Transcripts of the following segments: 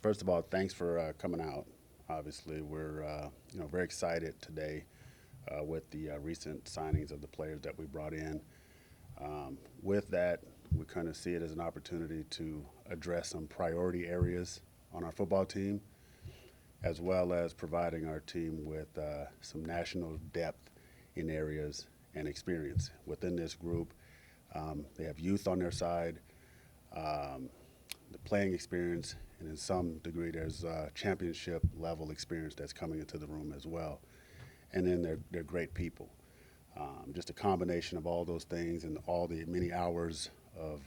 First of all, thanks for coming out. Obviously, we're very excited today with the recent signings of the players that we brought in. With that, we kind of see it as an opportunity to address some priority areas on our football team, as well as providing our team with some national depth in areas and experience. Within this group, they have youth on their side, um, the playing experience, and in some degree, there's championship level experience that's coming into the room as well. And then they're great people. Just a combination of all those things and all the many hours of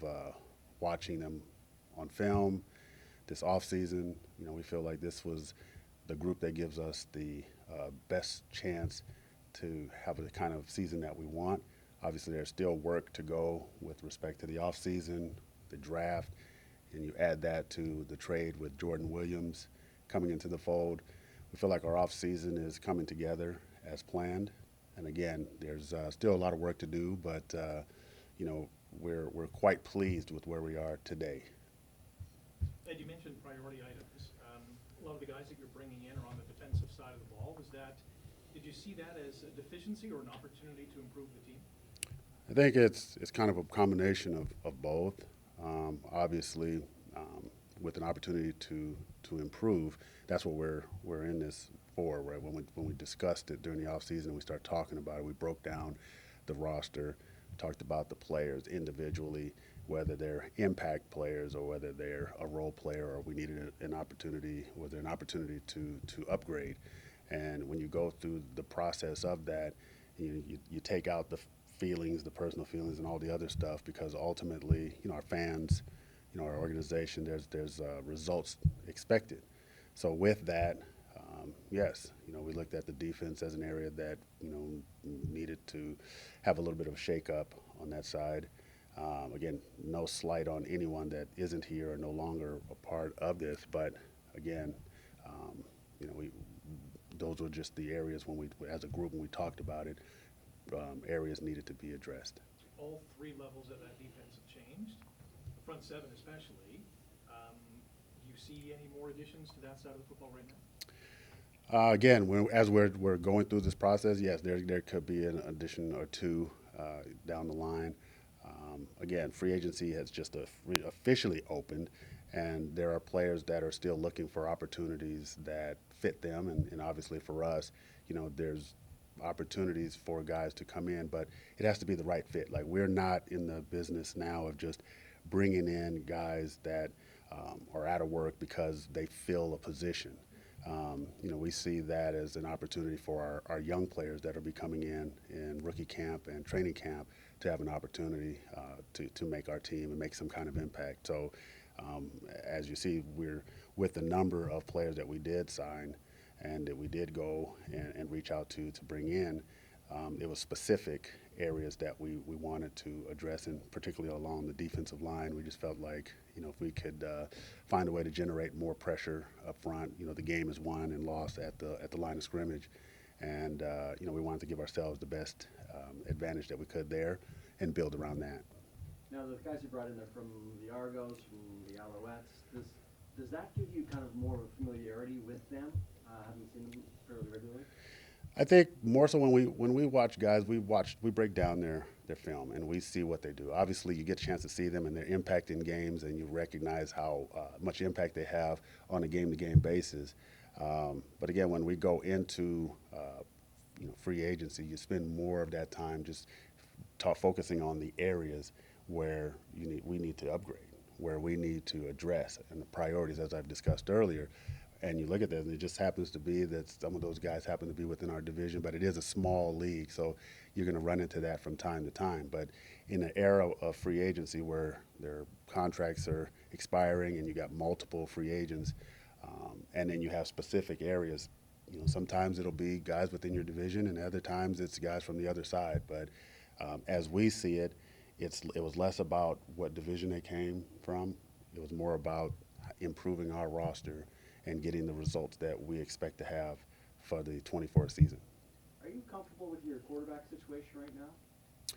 watching them on film this off season. We feel like this was the group that gives us the best chance to have the kind of season that we want. Obviously, there's still work to go with respect to the off season, the draft, and you add that to the trade with Jordan Williams coming into the fold. We feel like our off season is coming together as planned. And again, there's still a lot of work to do, but you know we're quite pleased with where we are today. Ed, you mentioned priority items. A lot of the guys that you're bringing in are on the defensive side of the ball. Did you see that as a deficiency or an opportunity to improve the team? I think it's kind of a combination of both. Obviously, with an opportunity to improve, that's what we're in this for. Right? When we discussed it during the offseason and we started talking about it, we broke down the roster, talked about the players individually, whether they're impact players or whether they're a role player, or we needed an opportunity, was there an opportunity to upgrade. And when you go through the process of that, you take out the feelings, the personal feelings, and all the other stuff, because ultimately, our fans, our organization, there's results expected. So with that, yes, we looked at the defense as an area that needed to have a little bit of a shakeup on that side. Again, no slight on anyone that isn't here or no longer a part of this, but again, we those were just the areas when we, as a group, when we talked about it, areas needed to be addressed. All three levels of that defense have changed, the front seven especially. Do you see any more additions to that side of the football right now? Again, as we're going through this process, yes, there could be an addition or two down the line. Again, free agency has just officially opened, and there are players that are still looking for opportunities that fit them, and obviously for us, there's opportunities for guys to come in, but it has to be the right fit. Like, we're not in the business now of just bringing in guys that are out of work because they fill a position. We see that as an opportunity for our young players that are be coming in rookie camp and training camp to have an opportunity to make our team and make some kind of impact. So as you see, we're with the number of players that we did sign and that we did go and reach out to bring in. It was specific areas that we wanted to address, and particularly along the defensive line, we just felt like if we could find a way to generate more pressure up front. The game is won and lost at the line of scrimmage, and we wanted to give ourselves the best advantage that we could there and build around that. Now, the guys you brought in there from the Argos, from the Alouettes, does that give you kind of more of a familiarity with them, having seen them fairly regularly? I think more so when we watch guys, we break down their film and we see what they do. Obviously, you get a chance to see them and their impact in games, and you recognize how much impact they have on a game-to-game basis. But again, when we go into free agency, you spend more of that time just focusing on the areas where we need to upgrade, where we need to address, and the priorities, as I've discussed earlier. And you look at that, and it just happens to be that some of those guys happen to be within our division, but it is a small league, so you're going to run into that from time to time. But in an era of free agency where their contracts are expiring and you got multiple free agents, and then you have specific areas, sometimes it'll be guys within your division, and other times it's guys from the other side. But as we see it, it was less about what division they came from. It was more about improving our roster and getting the results that we expect to have for the 24 season. Are you comfortable with your quarterback situation right now?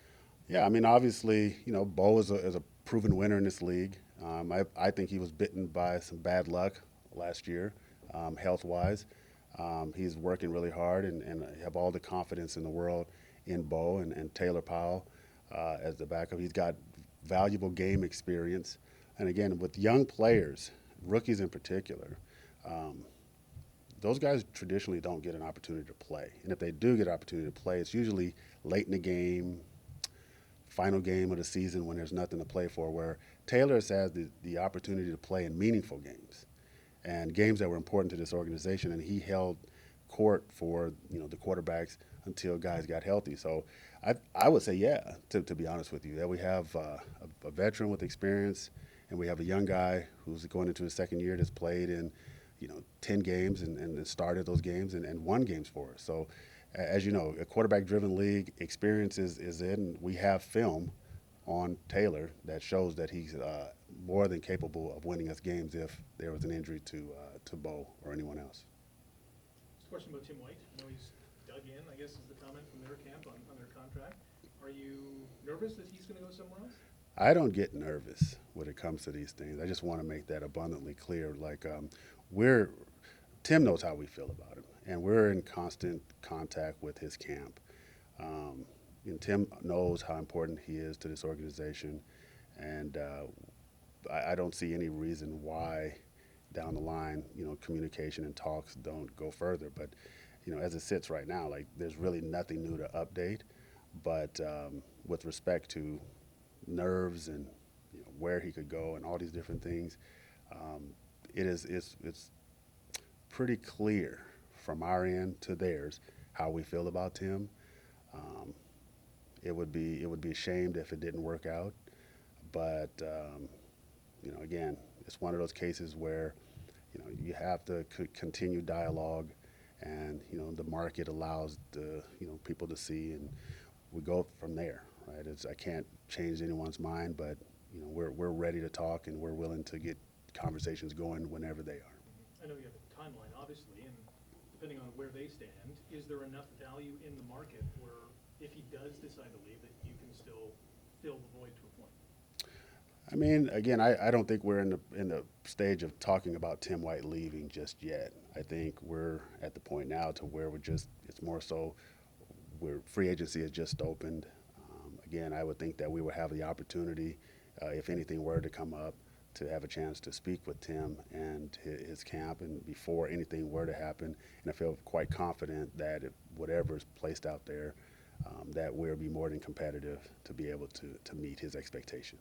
Yeah, I mean, obviously, Bo is a proven winner in this league. I think he was bitten by some bad luck last year, health-wise. He's working really hard, and I have all the confidence in the world in Bo and Taylor Powell as the backup. He's got valuable game experience. And again, with young players, rookies in particular, those guys traditionally don't get an opportunity to play. And if they do get an opportunity to play, it's usually late in the game, final game of the season when there's nothing to play for, where Taylor has had the opportunity to play in meaningful games and games that were important to this organization, and he held court for the quarterbacks until guys got healthy. So I would say, yeah, to be honest with you, that we have a veteran with experience, and we have a young guy who's going into his second year that's played in 10 games and started those games and won games for us. So as you know, a quarterback-driven league, experience is in. We have film on Taylor that shows that he's more than capable of winning us games if there was an injury to Bo or anyone else. Just a question about Tim White. I know he's dug in, I guess is the comment from their camp on their contract. Are you nervous that he's going to go somewhere else? I don't get nervous when it comes to these things. I just want to make that abundantly clear. Like Tim knows how we feel about him, and we're in constant contact with his camp. And Tim knows how important he is to this organization, and I don't see any reason why down the line, communication and talks don't go further. But, as it sits right now, like there's really nothing new to update. But with respect to nerves and where he could go and all these different things, it's pretty clear from our end to theirs how we feel about Tim. It would be ashamed if it didn't work out, but again, it's one of those cases where you have to continue dialogue, and the market allows the people to see, and we go from there. Right? I can't change anyone's mind, but we're ready to talk, and we're willing to get conversations going whenever they are. I know you have a timeline, obviously, and depending on where they stand, is there enough value in the market where if he does decide to leave, that you can still fill the void to a point? I mean, again, I don't think we're in the stage of talking about Tim White leaving just yet. I think we're at the point now to where it's more so where free agency has just opened. Again, I would think that we would have the opportunity, if anything were to come up, to have a chance to speak with Tim and his camp, and before anything were to happen. And I feel quite confident that if whatever is placed out there, that we'll be more than competitive to be able to meet his expectation.